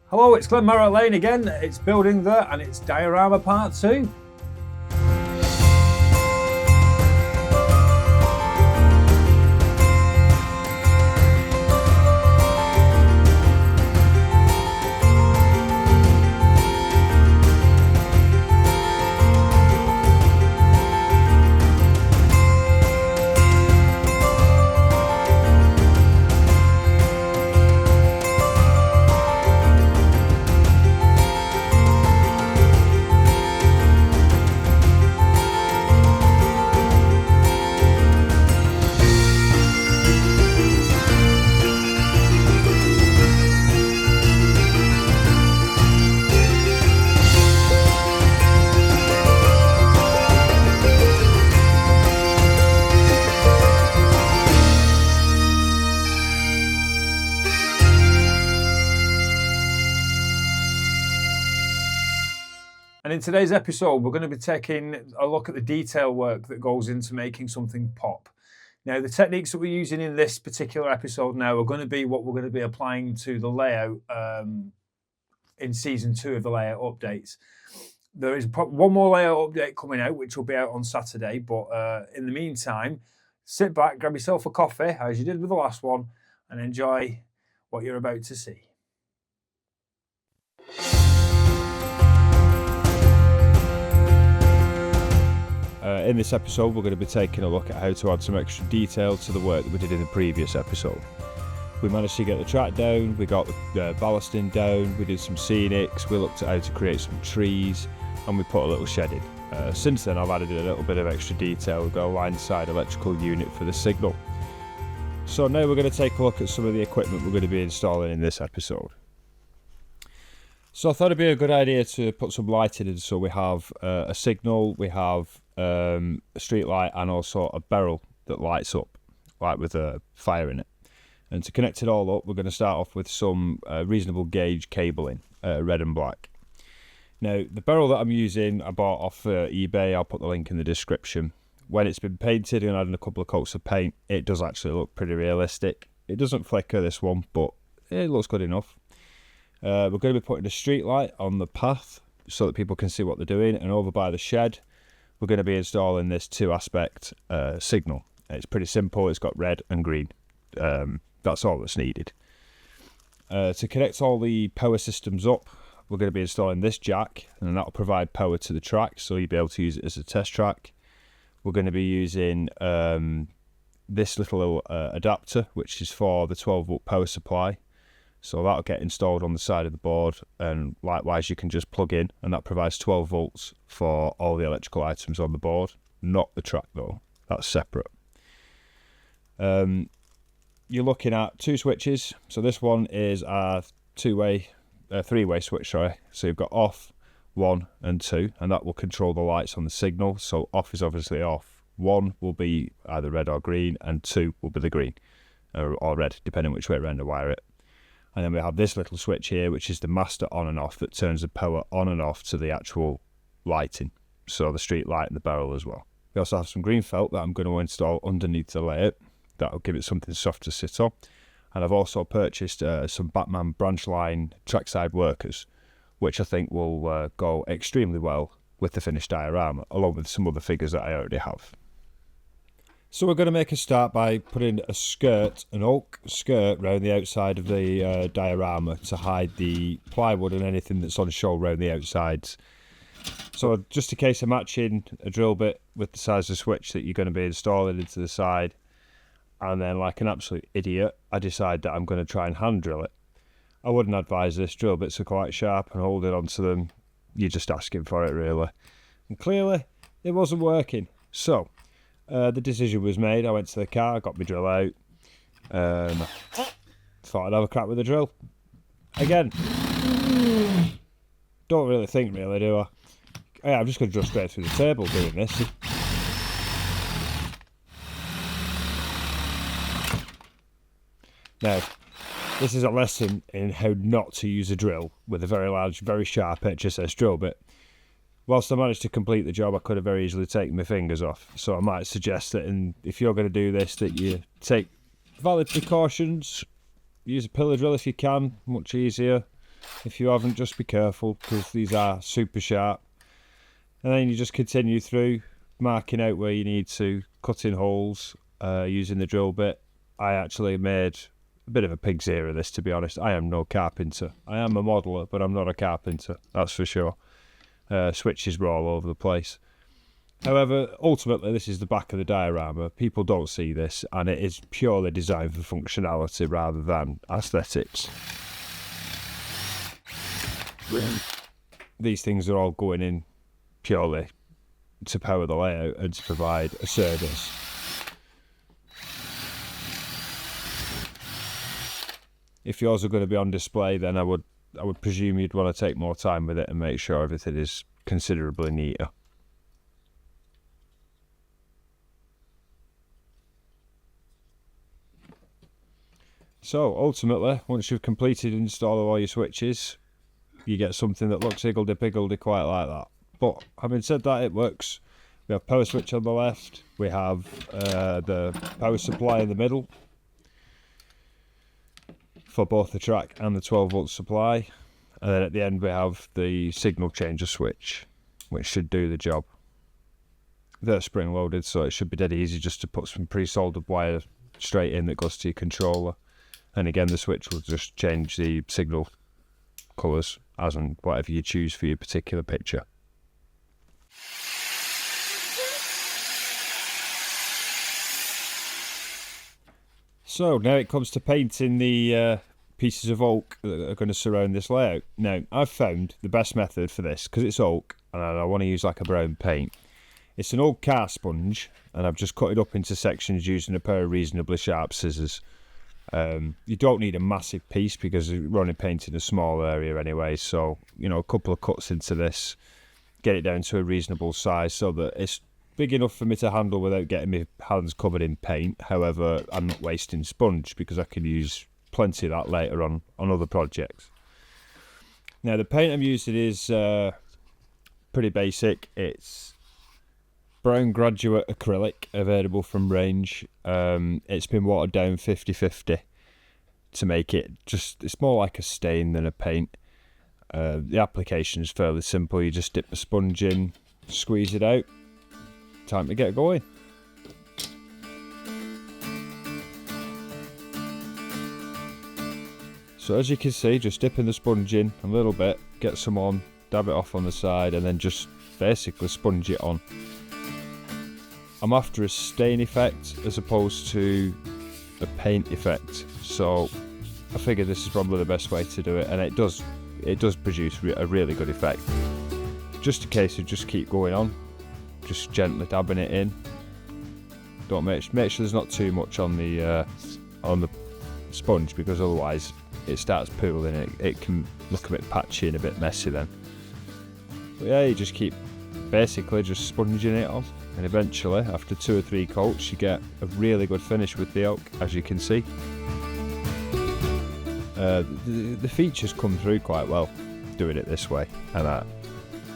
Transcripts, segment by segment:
Hello, it's Glenmaroch Lane again. It's Building the and it's Diorama Part 2. And in today's episode, we're going to be taking a look at the detail work that goes into making something pop. Now, the techniques that we're using in this particular episode now are going to be what we're going to be applying to the layout in season 2 of the layout updates. There is one more layout update coming out, which will be out on Saturday. But in the meantime, sit back, grab yourself a coffee, as you did with the last one, and enjoy what you're about to see. In this episode, we're going to be taking a look at how to add some extra detail to the work that we did in the previous episode. We managed to get the track down, we got the ballasting down, we did some scenics, we looked at how to create some trees, and we put a little shed in. Since then, I've added a little bit of extra detail. We've got a line-side electrical unit for the signal. So now we're going to take a look at some of the equipment we're going to be installing in this episode. So I thought it'd be a good idea to put some lighting in, so we have a signal, we have a street light, and also a barrel that lights up, like with a fire in it. And to connect it all up, we're going to start off with some reasonable gauge cabling, red and black. Now, the barrel that I'm using, I bought off eBay. I'll put the link in the description. When it's been painted and adding a couple of coats of paint, it does actually look pretty realistic. It doesn't flicker, this one, but it looks good enough. We're going to be putting a street light on the path so that people can see what they're doing, and over by the shed we're going to be installing this 2-aspect signal. It's pretty simple. It's got red and green. That's all that's needed. To connect all the power systems up, we're going to be installing this jack, and that will provide power to the track, so you'll be able to use it as a test track. We're going to be using this little adapter, which is for the 12-volt power supply. So that'll get installed on the side of the board, and likewise you can just plug in, and that provides 12 volts for all the electrical items on the board. Not the track though, that's separate. You're looking at 2 switches. So this one is a three-way switch, sorry. So you've got off, 1 and 2, and that will control the lights on the signal. So off is obviously off, 1 will be either red or green, and 2 will be the green or red, depending which way around to wire it. And then we have this little switch here, which is the master on and off, that turns the power on and off to the actual lighting. So the street light and the barrel as well. We also have some green felt that I'm going to install underneath the layout. That'll give it something soft to sit on. And I've also purchased some Batman branch line trackside workers, which I think will go extremely well with the finished diorama, along with some other figures that I already have. So we're going to make a start by putting a skirt, an oak skirt, around the outside of the diorama to hide the plywood and anything that's on show around the outsides. So just a case of matching a drill bit with the size of switch that you're going to be installing into the side. And then, like an absolute idiot, I decide that I'm going to try and hand drill it. I wouldn't advise this. Drill bits are quite sharp, and holding onto them, you're just asking for it really. And clearly it wasn't working. So the decision was made. I went to the car, got my drill out, thought I'd have a crack with the drill. Again, don't really think, really, do I? Yeah, I'm just going to drill straight through the table doing this. Now, this is a lesson in how not to use a drill with a very large, very sharp HSS drill bit. Whilst I managed to complete the job, I could have very easily taken my fingers off. So I might suggest that if you're going to do this, that you take valid precautions, use a pillar drill if you can, much easier. If you haven't, just be careful, because these are super sharp. And then you just continue through, marking out where you need to, cutting holes, using the drill bit. I actually made a bit of a pig's ear of this, to be honest. I am no carpenter. I am a modeller, but I'm not a carpenter, that's for sure. Switches were all over the place. However, ultimately, this is the back of the diorama. People don't see this, and it is purely designed for functionality rather than aesthetics. These things are all going in purely to power the layout and to provide a service. If yours are going to be on display, then I would presume you'd want to take more time with it and make sure everything is considerably neater. So ultimately, once you've completed installing all your switches, you get something that looks higgledy-piggledy quite like that. But having said that, it works. We have power switch on the left, we have the power supply in the middle for both the track and the 12 volt supply, and then at the end we have the signal changer switch, which should do the job. They're spring loaded, so it should be dead easy just to put some pre-soldered wire straight in that goes to your controller, and again the switch will just change the signal colours as and whatever you choose for your particular picture. So now it comes to painting the pieces of oak that are going to surround this layout. Now I've found the best method for this, because it's oak and I want to use like a brown paint. It's an old car sponge, and I've just cut it up into sections using a pair of reasonably sharp scissors. You don't need a massive piece because we're only painting a small area anyway, so you know, a couple of cuts into this, get it down to a reasonable size so that it's big enough for me to handle without getting my hands covered in paint. However, I'm not wasting sponge because I can use plenty of that later on other projects. Now the paint I'm using is pretty basic. It's brown graduate acrylic, available from Range. It's been watered down 50-50 to make it just, it's more like a stain than a paint. The application is fairly simple. You just dip the sponge in, squeeze it out, time to get going. So as you can see, just dipping the sponge in a little bit, get some on, dab it off on the side, and then just basically sponge it on. I'm after a stain effect as opposed to a paint effect, so I figure this is probably the best way to do it, and it does produce a really good effect. Just a case of just keep going on, just gently dabbing it in. Don't make sure there's not too much on the sponge, because otherwise it starts pooling and it can look a bit patchy and a bit messy then. But yeah, you just keep basically just sponging it on, and eventually after 2 or 3 coats you get a really good finish with the oak, as you can see. The features come through quite well doing it this way, and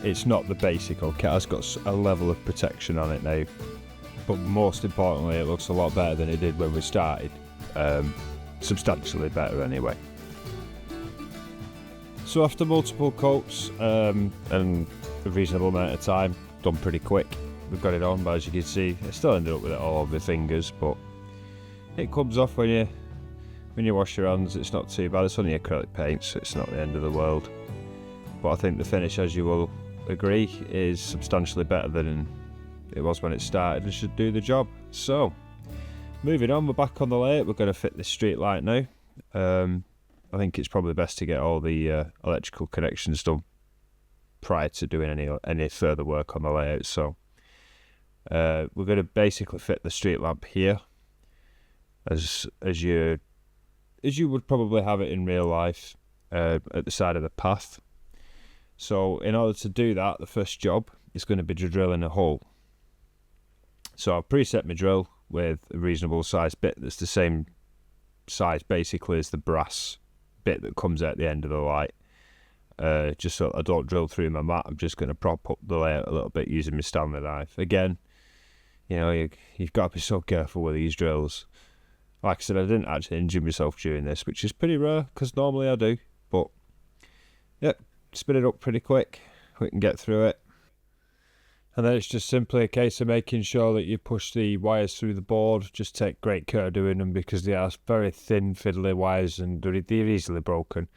it's not the basic oak, it has got a level of protection on it now, but most importantly it looks a lot better than it did when we started, substantially better anyway. So after multiple coats and a reasonable amount of time, done pretty quick, we've got it on, but as you can see I still ended up with it all over my fingers, but it comes off when you wash your hands. It's not too bad. It's only acrylic paint, so it's not the end of the world, but I think the finish, as you will agree, is substantially better than it was when it started and should do the job. So moving on, we're back on the layout. We're going to fit this street light now. I think it's probably best to get all the electrical connections done prior to doing any further work on the layout. So we're going to basically fit the street lamp here, as you would probably have it in real life, at the side of the path. So in order to do that, the first job is going to be drilling a hole. So I've preset my drill with a reasonable sized bit that's the same size basically as the brass bit that comes out the end of the light. Just so I don't drill through my mat, I'm just going to prop up the layout a little bit using my Stanley knife. Again, you know, you've got to be so careful with these drills. Like I said, I didn't actually injure myself during this, which is pretty rare because normally I do, but Yep, spin it up pretty quick. We can get through it. And then it's just simply a case of making sure that you push the wires through the board. Just take great care of doing them because they are very thin, fiddly wires and they're easily broken.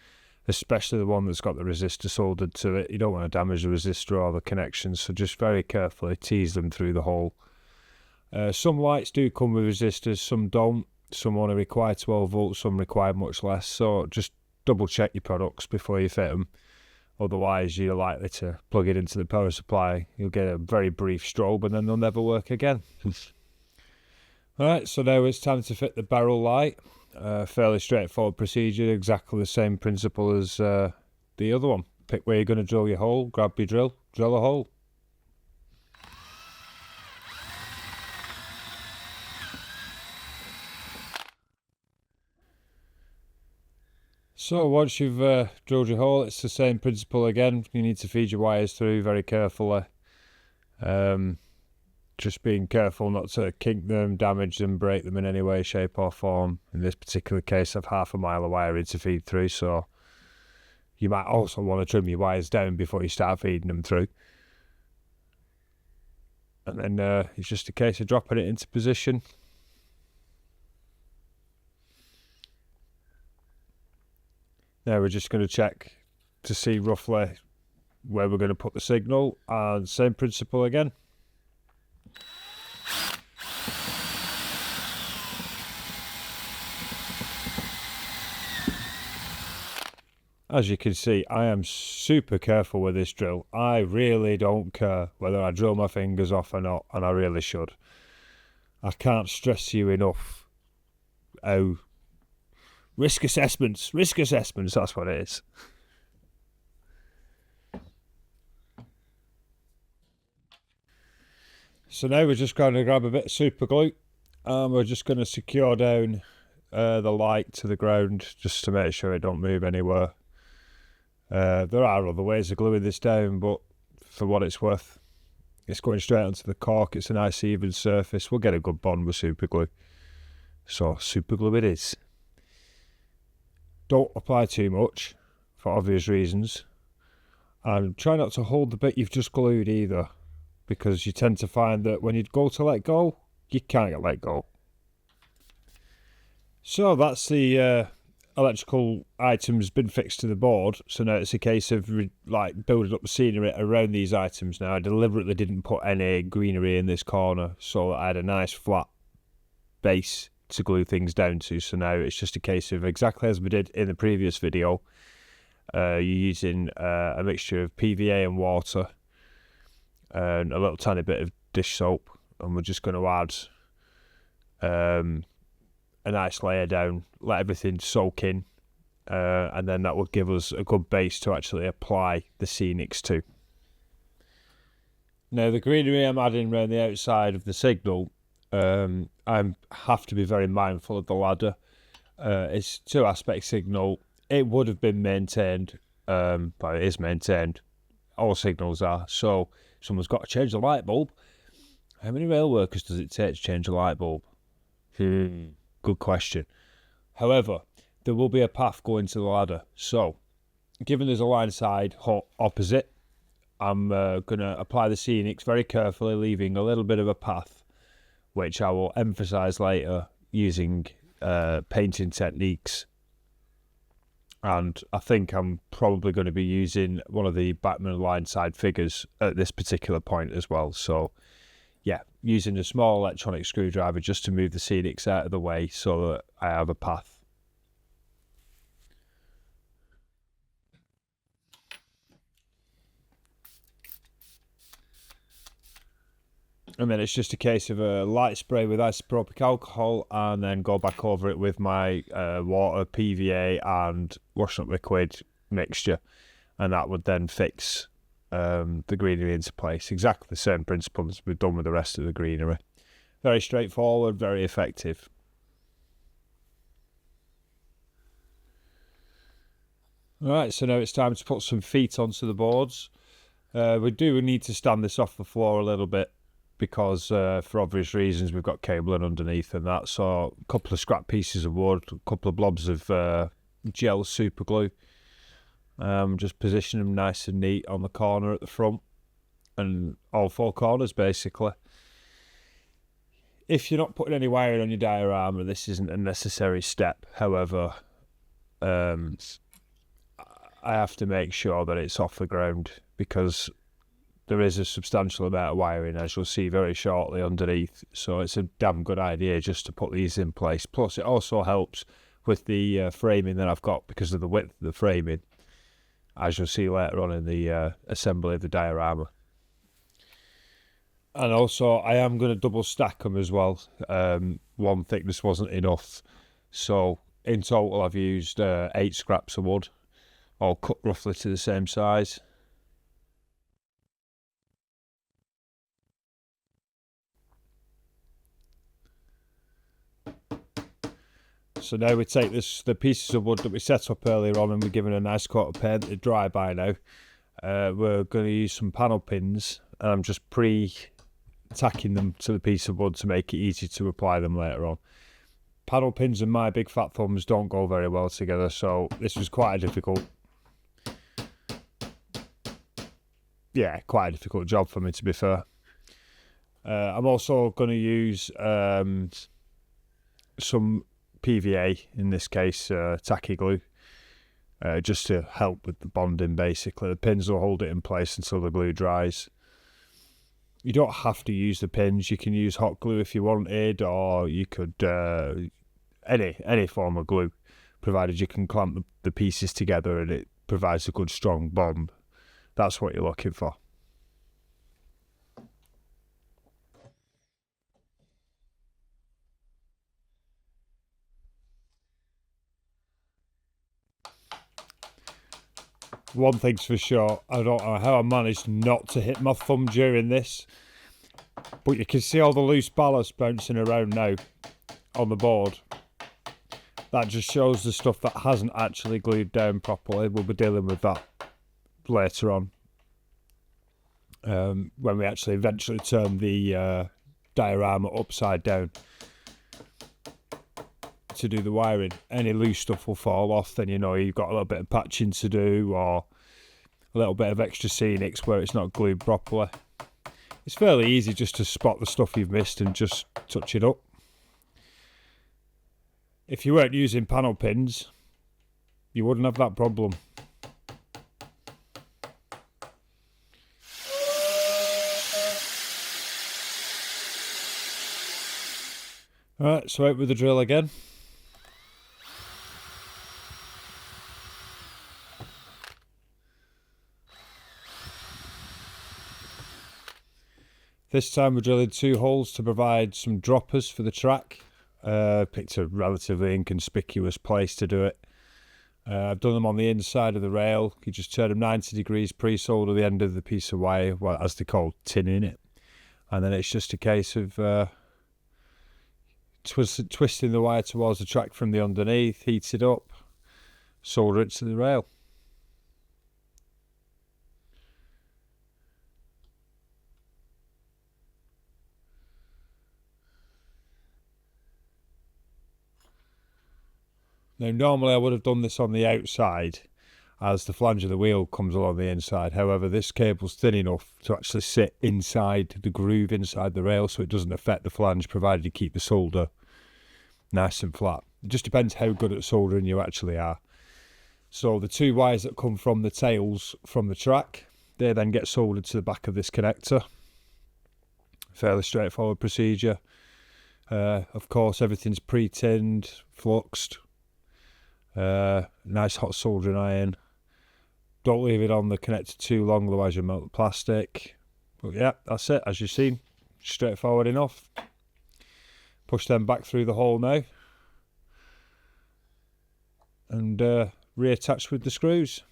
Especially the one that's got the resistor soldered to it. You don't want to damage the resistor or the connections, so just very carefully tease them through the hole. Some lights do come with resistors, some don't. Some only require 12 volts, some require much less. So just double check your products before you fit them. Otherwise, you're likely to plug it into the power supply. You'll get a very brief strobe and then they'll never work again. Alright, so now it's time to fit the barrel light. Fairly straightforward procedure, exactly the same principle as the other one. Pick where you're going to drill your hole, grab your drill, drill a hole. So once you've drilled your hole, it's the same principle again. You need to feed your wires through very carefully. Just being careful not to kink them, damage them, break them in any way, shape or form. In this particular case, I've half a mile of wiring to feed through, so you might also want to trim your wires down before you start feeding them through. And then it's just a case of dropping it into position. Now we're just going to check to see roughly where we're going to put the signal, and same principle again. As you can see, I am super careful with this drill. I really don't care whether I drill my fingers off or not, and I really should. I can't stress to you enough how risk assessments, that's what it is. So now we're just going to grab a bit of super glue and we're just going to secure down the light to the ground just to make sure it don't move anywhere. There are other ways of gluing this down, but for what it's worth, it's going straight onto the cork. It's a nice even surface. We'll get a good bond with super glue. So super glue it is. Don't apply too much for obvious reasons, and try not to hold the bit you've just glued either, because you tend to find that when you go to let go, you can't get let go. So that's the electrical items been fixed to the board. So now it's a case of building up the scenery around these items. Now I deliberately didn't put any greenery in this corner so that I had a nice flat base to glue things down to. So now it's just a case of exactly as we did in the previous video. You're using a mixture of PVA and water and a little tiny bit of dish soap, and we're just going to add a nice layer down, let everything soak in, and then that will give us a good base to actually apply the scenics to. Now the greenery I'm adding around the outside of the signal, I have to be very mindful of the ladder. It's 2-aspect signal. It would have been maintained, but it is maintained. All signals are. So someone's got to change the light bulb. How many rail workers does it take to change a light bulb? Good question. However, there will be a path going to the ladder. So, given there's a line side opposite, I'm going to apply the scenics very carefully, leaving a little bit of a path, which I will emphasise later using painting techniques. And I think I'm probably going to be using one of the Batman line side figures at this particular point as well. So, yeah, using a small electronic screwdriver just to move the scenics out of the way so that I have a path. And then it's just a case of a light spray with isopropyl alcohol and then go back over it with my water, PVA and washing up liquid mixture. And that would then fix the greenery into place. Exactly the same principle as we've done with the rest of the greenery. Very straightforward, very effective. Alright, so now it's time to put some feet onto the boards. We do need to stand this off the floor a little bit, because for obvious reasons we've got cabling underneath and that. So a couple of scrap pieces of wood, a couple of blobs of gel super glue, Just position them nice and neat on the corner at the front and all four corners basically. If you're not putting any wiring on your diorama, this isn't a necessary step. However, I have to make sure that it's off the ground because there is a substantial amount of wiring, as you'll see very shortly, underneath. So it's a damn good idea just to put these in place. Plus, it also helps with the framing that I've got because of the width of the framing, as you'll see later on in the assembly of the diorama. And also, I am going to double stack them as well. One thickness wasn't enough. So, in total, I've used 8 scraps of wood, all cut roughly to the same size. So now we take the pieces of wood that we set up earlier on and we're giving a nice coat of paint. They're dry by now. We're going to use some panel pins, and I'm just tacking them to the piece of wood to make it easy to apply them later on. Panel pins and my big fat thumbs don't go very well together, so this was quite a difficult job for me, to be fair. I'm also going to use some PVA, in this case tacky glue, just to help with the bonding basically. The pins will hold it in place until the glue dries. You don't have to use the pins. You can use hot glue if you wanted, or you could any form of glue, provided you can clamp the pieces together and it provides a good strong bond. That's what you're looking for. One thing's for sure, I don't know how I managed not to hit my thumb during this, but you can see all the loose ballast bouncing around now on the board. That just shows the stuff that hasn't actually glued down properly. We'll be dealing with that later on, when we actually eventually turn the diorama upside down to do the wiring. Any loose stuff will fall off, then you know you've got a little bit of patching to do, or a little bit of extra scenics where it's not glued properly. It's fairly easy just to spot the stuff you've missed and just touch it up. If you weren't using panel pins, you wouldn't have that problem. Alright, so out with the drill again. This time we're drilling 2 holes to provide some droppers for the track. Picked a relatively inconspicuous place to do it. I've done them on the inside of the rail. You just turn them 90 degrees, pre-solder the end of the piece of wire, well, as they call tinning it. And then it's just a case of twisting the wire towards the track from the underneath, heat it up, solder it to the rail. Now, normally I would have done this on the outside, as the flange of the wheel comes along the inside. However, this cable's thin enough to actually sit inside the groove inside the rail, so it doesn't affect the flange, provided you keep the solder nice and flat. It just depends how good at soldering you actually are. So the 2 wires that come from the tails from the track, they then get soldered to the back of this connector. Fairly straightforward procedure. Of course, everything's pre-tinned, fluxed. Nice hot soldering iron. Don't leave it on the connector too long, otherwise you'll melt the plastic. But yeah, that's it, as you've seen. Straightforward enough. Push them back through the hole now, and reattach with the screws.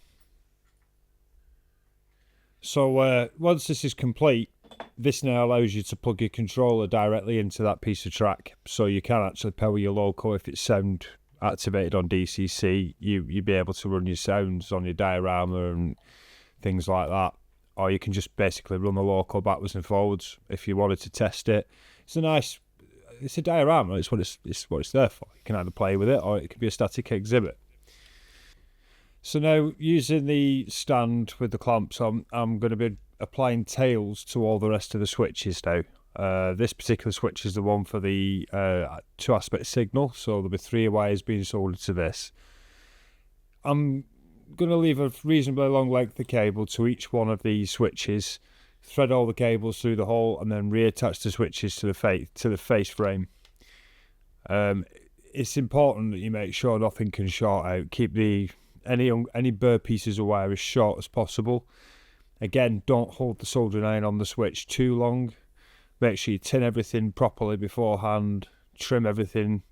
So once this is complete, this now allows you to plug your controller directly into that piece of track, so you can actually power your loco if it's sound activated on DCC. You'd be able to run your sounds on your diorama and things like that, or you can just basically run the loco backwards and forwards if you wanted to test it. It's a diorama. It's what it's there for. You can either play with it, or it could be a static exhibit. So now, using the stand with the clamps on, I'm going to be applying tails to all the rest of the switches now. This particular switch is the one for the 2-aspect signal, so there'll be 3 wires being soldered to this. I'm going to leave a reasonably long length of cable to each one of these switches, thread all the cables through the hole, and then reattach the switches to the face frame. It's important that you make sure nothing can short out. Keep any bare pieces of wire as short as possible. Again, don't hold the soldering iron on the switch too long. Make sure you tin everything properly beforehand, trim everything,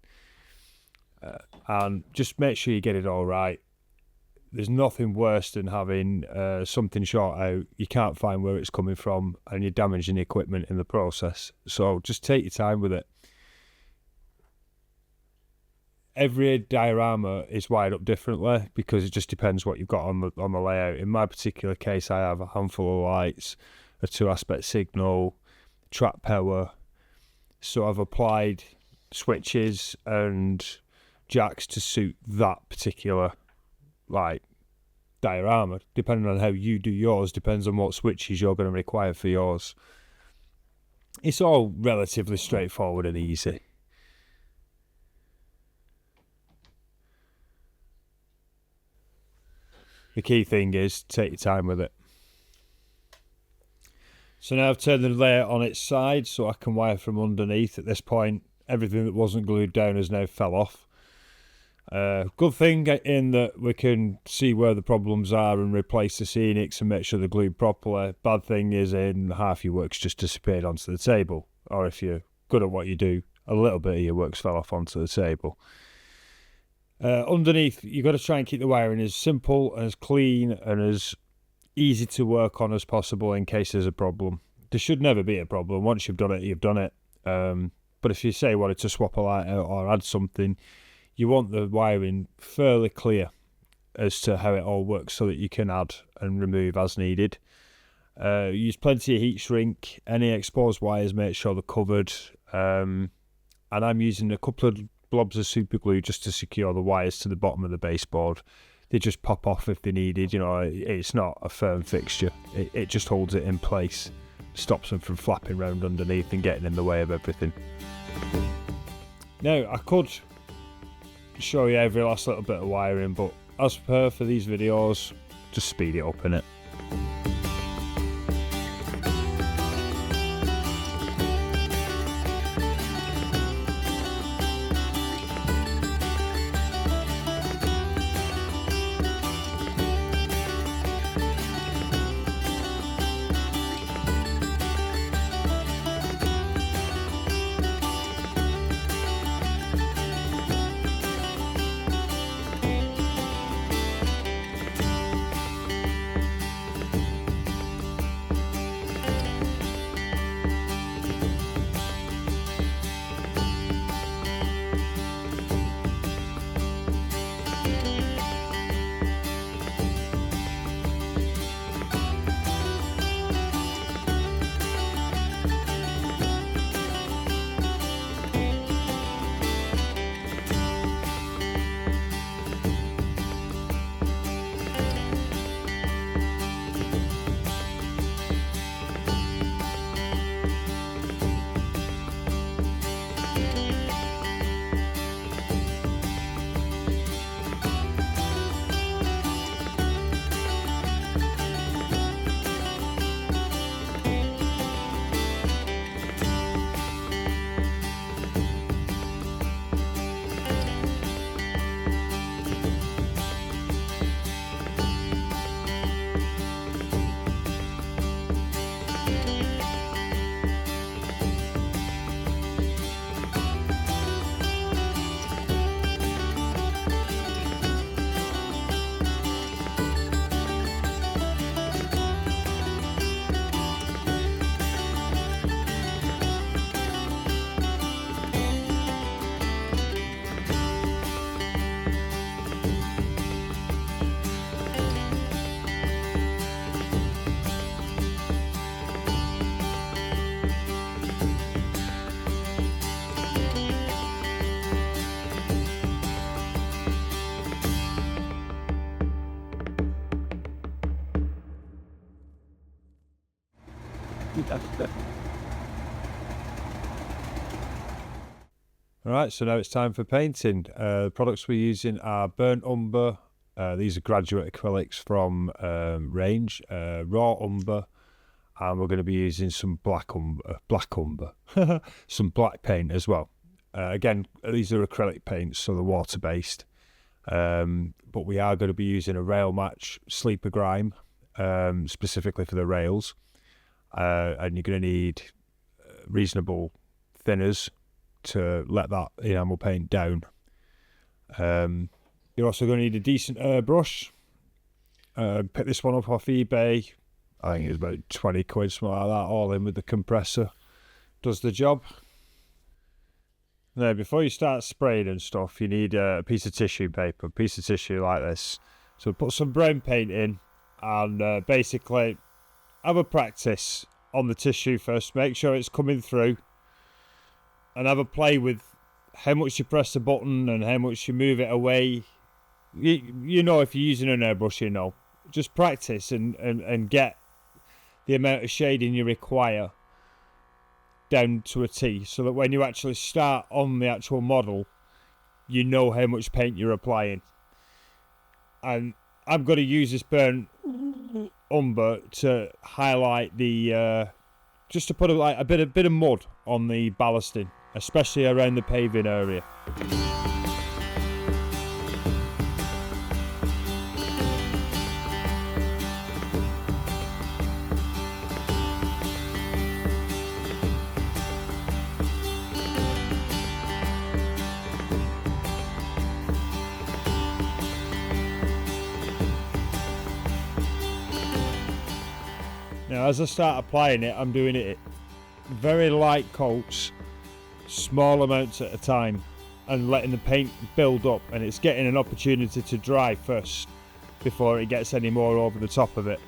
and just make sure you get it all right. There's nothing worse than having something short out, you can't find where it's coming from, and you're damaging the equipment in the process. So just take your time with it. Every diorama is wired up differently because it just depends what you've got on the layout. In my particular case, I have a handful of lights, a 2-aspect signal, track power. So I've applied switches and jacks to suit that particular diorama. Depending on how you do yours, depends on what switches you're going to require for yours. It's all relatively straightforward and easy. The key thing is take your time with it. So now I've turned the layer on its side so I can wire from underneath. At this point, everything that wasn't glued down has now fell off. Good thing in that we can see where the problems are and replace the scenics and make sure they're glued properly. Bad thing is in half your work's just disappeared onto the table. Or if you're good at what you do, a little bit of your work's fell off onto the table. Underneath, you've got to try and keep the wiring as simple, as clean, and as easy to work on as possible in case there's a problem. There should never be a problem. Once you've done it, you've done it. But if you say wanted to swap a light out or add something, you want the wiring fairly clear as to how it all works so that you can add and remove as needed. Use plenty of heat shrink. Any exposed wires, make sure they're covered. And I'm using a couple of blobs of super glue just to secure the wires to the bottom of the baseboard. They just pop off if they needed. It's not a firm fixture. It just holds it in place, stops them from flapping around underneath and getting in the way of everything. Now, I could show you every last little bit of wiring, but as per for these videos, just speed it up, innit? Alright, so now it's time for painting. The products we're using are burnt umber. These are graduate acrylics from range, raw umber, and we're going to be using some black umber, some black paint as well. Again, these are acrylic paints, so they're water-based. But we are going to be using a rail match sleeper grime, specifically for the rails. And you're going to need reasonable thinners to let that enamel paint down. You're also going to need a decent airbrush. Pick this one up off eBay. I think it's about 20 quid, something like that, all in with the compressor. Does the job. Now, before you start spraying and stuff, you need a piece of tissue paper, a piece of tissue like this. So put some brown paint in and basically have a practice on the tissue first. Make sure it's coming through and have a play with how much you press the button and how much you move it away. You know, if you're using an airbrush, you know. Just practice and get the amount of shading you require down to a T, so that when you actually start on the actual model, you know how much paint you're applying. And I'm going to use this burnt umber to highlight the just to put a bit of mud on the ballasting, especially around the paving area. Now, as I start applying it, I'm doing it very light coats, small amounts at a time, and letting the paint build up, and it's getting an opportunity to dry first before it gets any more over the top of it.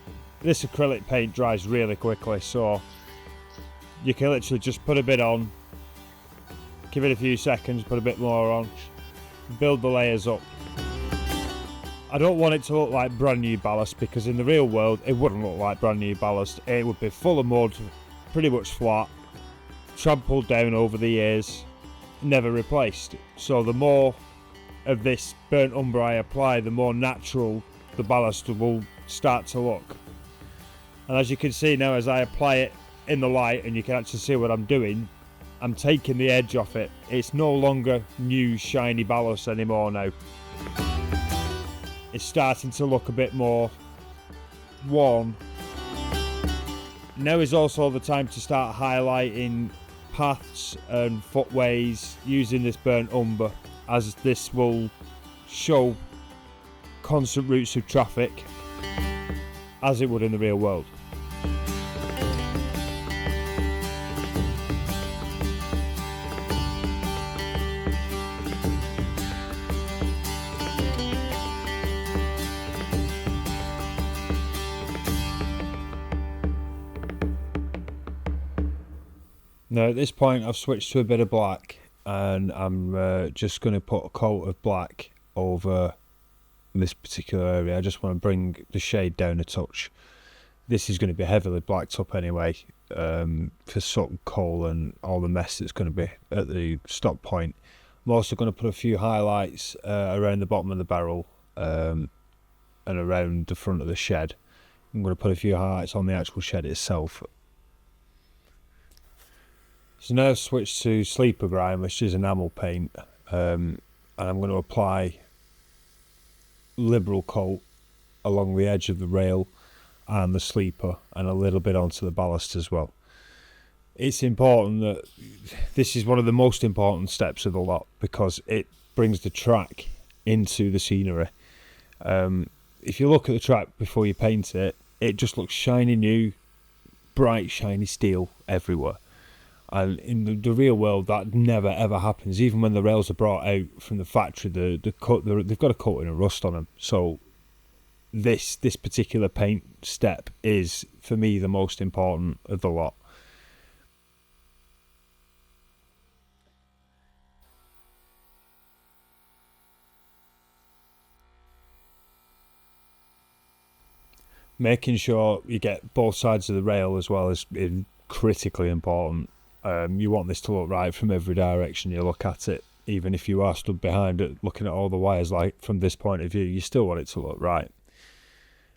This acrylic paint dries really quickly, so you can literally just put a bit on, give it a few seconds, put a bit more on, build the layers up. I don't want it to look like brand new ballast, because in the real world it wouldn't look like brand new ballast. It would be full of mud, pretty much flat, trampled down over the years, never replaced. So the more of this burnt umber I apply, the more natural the ballast will start to look. And as you can see now, as I apply it in the light and you can actually see what I'm doing, I'm taking the edge off it. It's no longer new shiny ballast anymore now. It's starting to look a bit more worn. Now is also the time to start highlighting paths and footways using this burnt umber, as this will show constant routes of traffic as it would in the real world. Now at this point I've switched to a bit of black, and I'm just going to put a coat of black over this particular area. I just want to bring the shade down a touch. This is going to be heavily blacked up anyway, for soot and coal and all the mess that's going to be at the stop point. I'm also going to put a few highlights around the bottom of the barrel and around the front of the shed. I'm going to put a few highlights on the actual shed itself. So now I've switched to sleeper grime, which is enamel paint, and I'm going to apply liberal coat along the edge of the rail and the sleeper, and a little bit onto the ballast as well. It's important that this is one of the most important steps of the lot, because it brings the track into the scenery. If you look at the track before you paint it, it just looks shiny new, bright shiny steel everywhere. And in the real world, that never ever happens. Even when the rails are brought out from the factory, they've got a coating of rust on them. So this particular paint step is, for me, the most important of the lot. Making sure you get both sides of the rail as well is critically important. You want this to look right from every direction you look at it. Even if you are stood behind it, looking at all the wires, like from this point of view, you still want it to look right.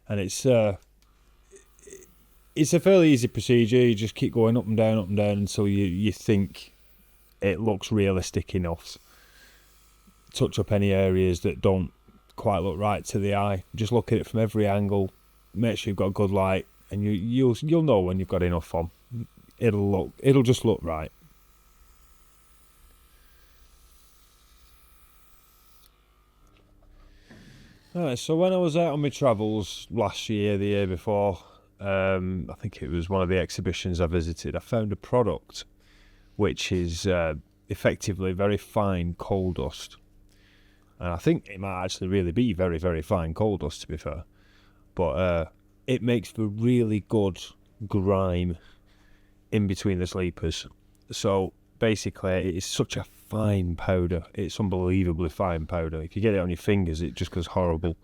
And it's a fairly easy procedure. You just keep going up and down until you think it looks realistic enough. Touch up any areas that don't quite look right to the eye. Just look at it from every angle. Make sure you've got good light, and you'll know when you've got enough on. It'll just look right. Alright, so when I was out on my travels last year, the year before, I think it was one of the exhibitions I visited, I found a product which is effectively very fine coal dust. And I think it might actually really be very, very fine coal dust, to be fair. But it makes for really good grime in between the sleepers. So basically, it's such a fine powder. It's unbelievably fine powder. If you get it on your fingers, it just goes horrible.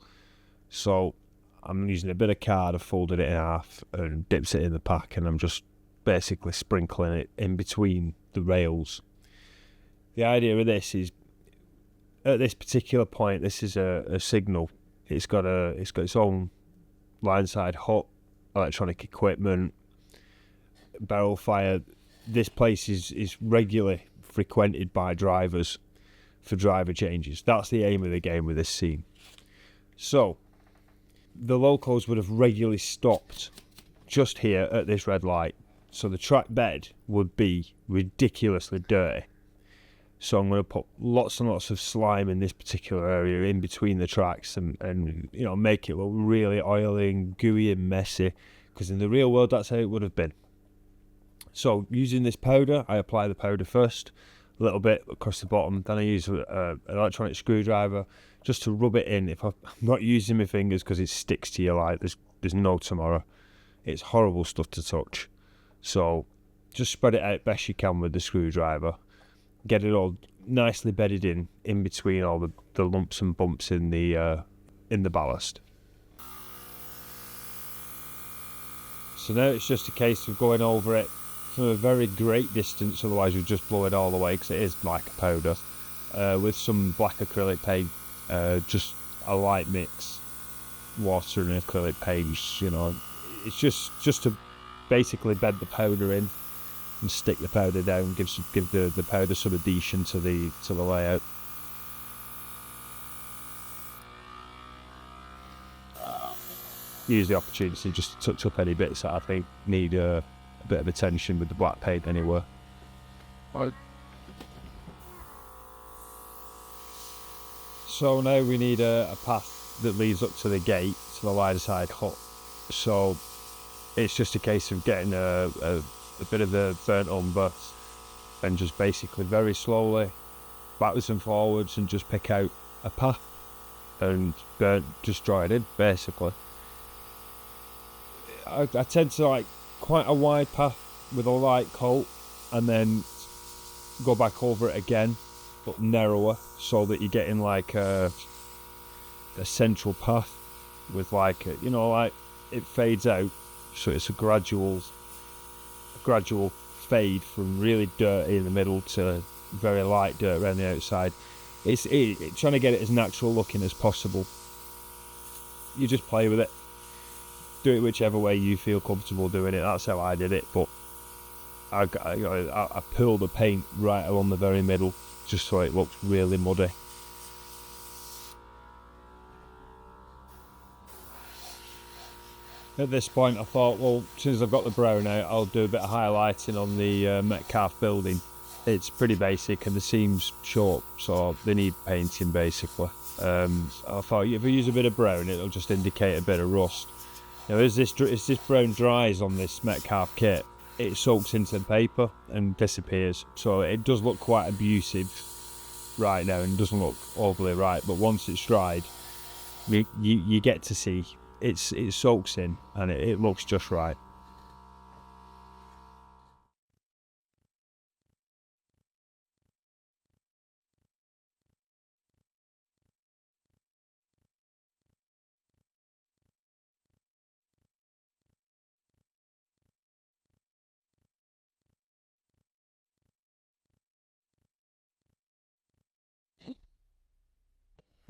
So I'm using a bit of card, I've folded it in half and dips it in the pack, and I'm just basically sprinkling it in between the rails. The idea of this is, at this particular point, this is a signal. It's got its own line side hut, electronic equipment, barrel fire. This place is regularly frequented by drivers for driver changes. That's the aim of the game with this scene. So the locals would have regularly stopped just here at this red light. So the track bed would be ridiculously dirty. So I'm going to put lots and lots of slime in this particular area in between the tracks and make it look really oily and gooey and messy, because in the real world that's how it would have been. So using this powder, I apply the powder first, a little bit across the bottom, then I use an electronic screwdriver just to rub it in. If I'm not using my fingers because it sticks to your light, there's no tomorrow. It's horrible stuff to touch. So just spread it out best you can with the screwdriver. Get it all nicely bedded in between all the lumps and bumps in the ballast. So now it's just a case of going over it from a very great distance, otherwise you'll just blow it all away because it is like a powder, with some black acrylic paint, just a light mix, water and acrylic paints. It's just to basically bed the powder in and stick the powder down, give the powder some adhesion to the layout. Use the opportunity just to touch up any bits that I think need a bit of attention with the black paint anywhere. Right. So now we need a path that leads up to the gate, to the line side hut. So it's just a case of getting a bit of the burnt umber and just basically very slowly backwards and forwards and just pick out a path and just draw it in basically. I tend to like quite a wide path with a light coat and then go back over it again but narrower, so that you're getting like a central path with like like it fades out, so it's a gradual fade from really dirty in the middle to very light dirt around the outside. It's trying to get it as natural looking as possible. You just play with it, do it whichever way you feel comfortable doing it. That's how I did it, but I pulled the paint right along the very middle just so it looks really muddy. At this point I thought, well, since I've got the brown out, I'll do a bit of highlighting on the Metcalfe building. It's pretty basic and the seams short, so they need painting basically. I thought if I use a bit of brown, it'll just indicate a bit of rust. Now as this brown dries on this Metcalfe kit, it soaks into the paper and disappears, so it does look quite abusive right now and doesn't look overly right, but once it's dried, you get to see it soaks in and it looks just right.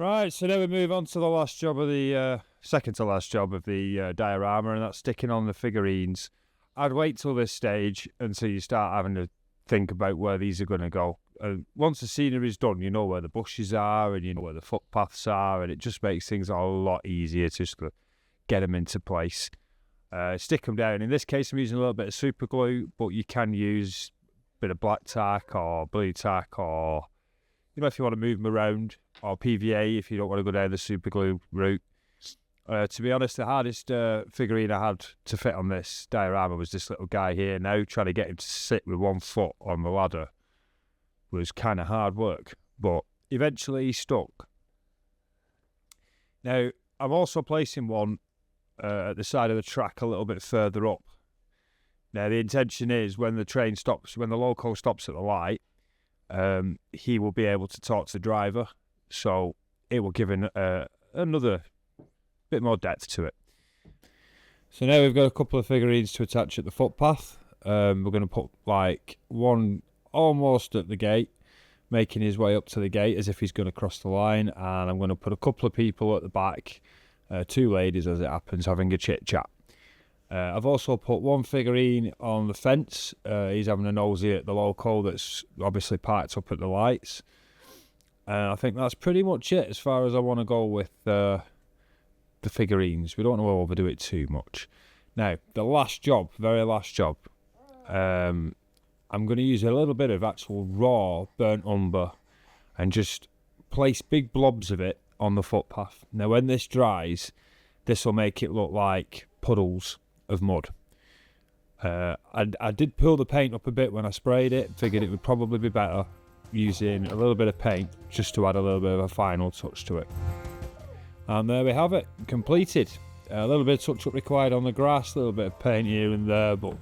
Right, so now we move on to the last job of the second to last job of the diorama, and that's sticking on the figurines. I'd wait till this stage until you start having to think about where these are going to go. Once the scenery is done, you know where the bushes are and you know where the footpaths are, and it just makes things a lot easier just to get them into place. Stick them down. In this case, I'm using a little bit of super glue, but you can use a bit of black tack or blue tack, or if you want to move them around, or PVA if you don't want to go down the super glue route. To be honest, the hardest figurine I had to fit on this diorama was this little guy here. Now, trying to get him to sit with one foot on the ladder was kind of hard work, but eventually he stuck. Now, I'm also placing one at the side of the track a little bit further up. Now, the intention is when the loco stops at the light, he will be able to talk to the driver, so it will give another bit more depth to it. So now we've got a couple of figurines to attach at the footpath. We're going to put like one almost at the gate, making his way up to the gate as if he's going to cross the line, and I'm going to put a couple of people at the back, two ladies as it happens, having a chit chat. I've also put one figurine on the fence. He's having a nosy at the loco that's obviously parked up at the lights. I think that's pretty much it as far as I want to go with the figurines. We don't want to overdo it too much. Now, the last job, very last job, I'm going to use a little bit of actual raw burnt umber and just place big blobs of it on the footpath. Now, when this dries, this will make it look like puddles of mud. I did pull the paint up a bit when I sprayed it, figured it would probably be better using a little bit of paint just to add a little bit of a final touch to it. And there we have it, completed. A little bit of touch up required on the grass, a little bit of paint here and there, but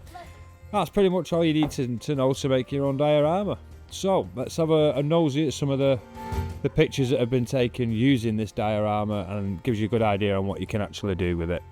that's pretty much all you need to know to make your own diorama. So let's have a nosy at some of the pictures that have been taken using this diorama, and gives you a good idea on what you can actually do with it.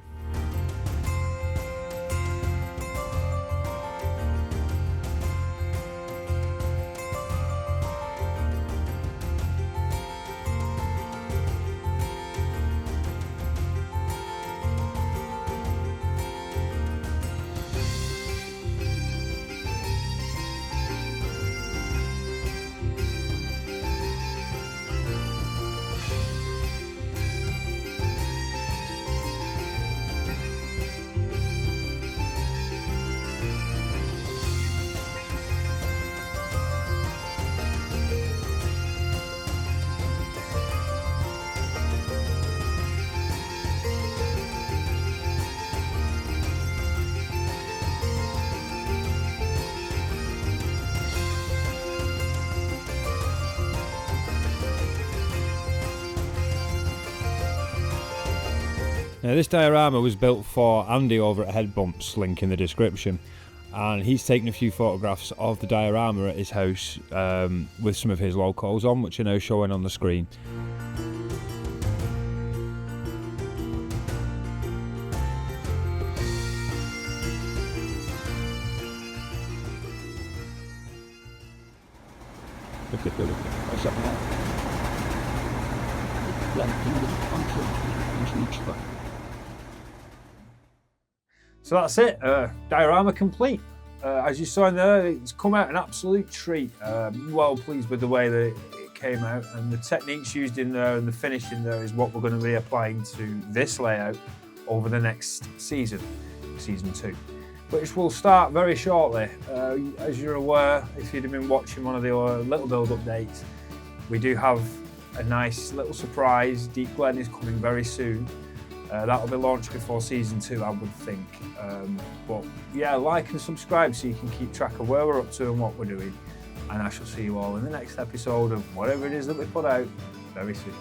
Now, this diorama was built for Andy over at Headbumps, link in the description, and he's taken a few photographs of the diorama at his house with some of his locos on, which are now showing on the screen. Look at what's up now? So that's it, diorama complete. As you saw in there, it's come out an absolute treat. Well pleased with the way that it came out, and the techniques used in there and the finish in there is what we're going to be applying to this layout over the next season, season 2, which will start very shortly. As you're aware, if you'd have been watching one of the little build updates, we do have a nice little surprise. Deep Glen is coming very soon. That'll be launched before season 2, I would think. But yeah, like and subscribe so you can keep track of where we're up to and what we're doing. And I shall see you all in the next episode of whatever it is that we put out very soon.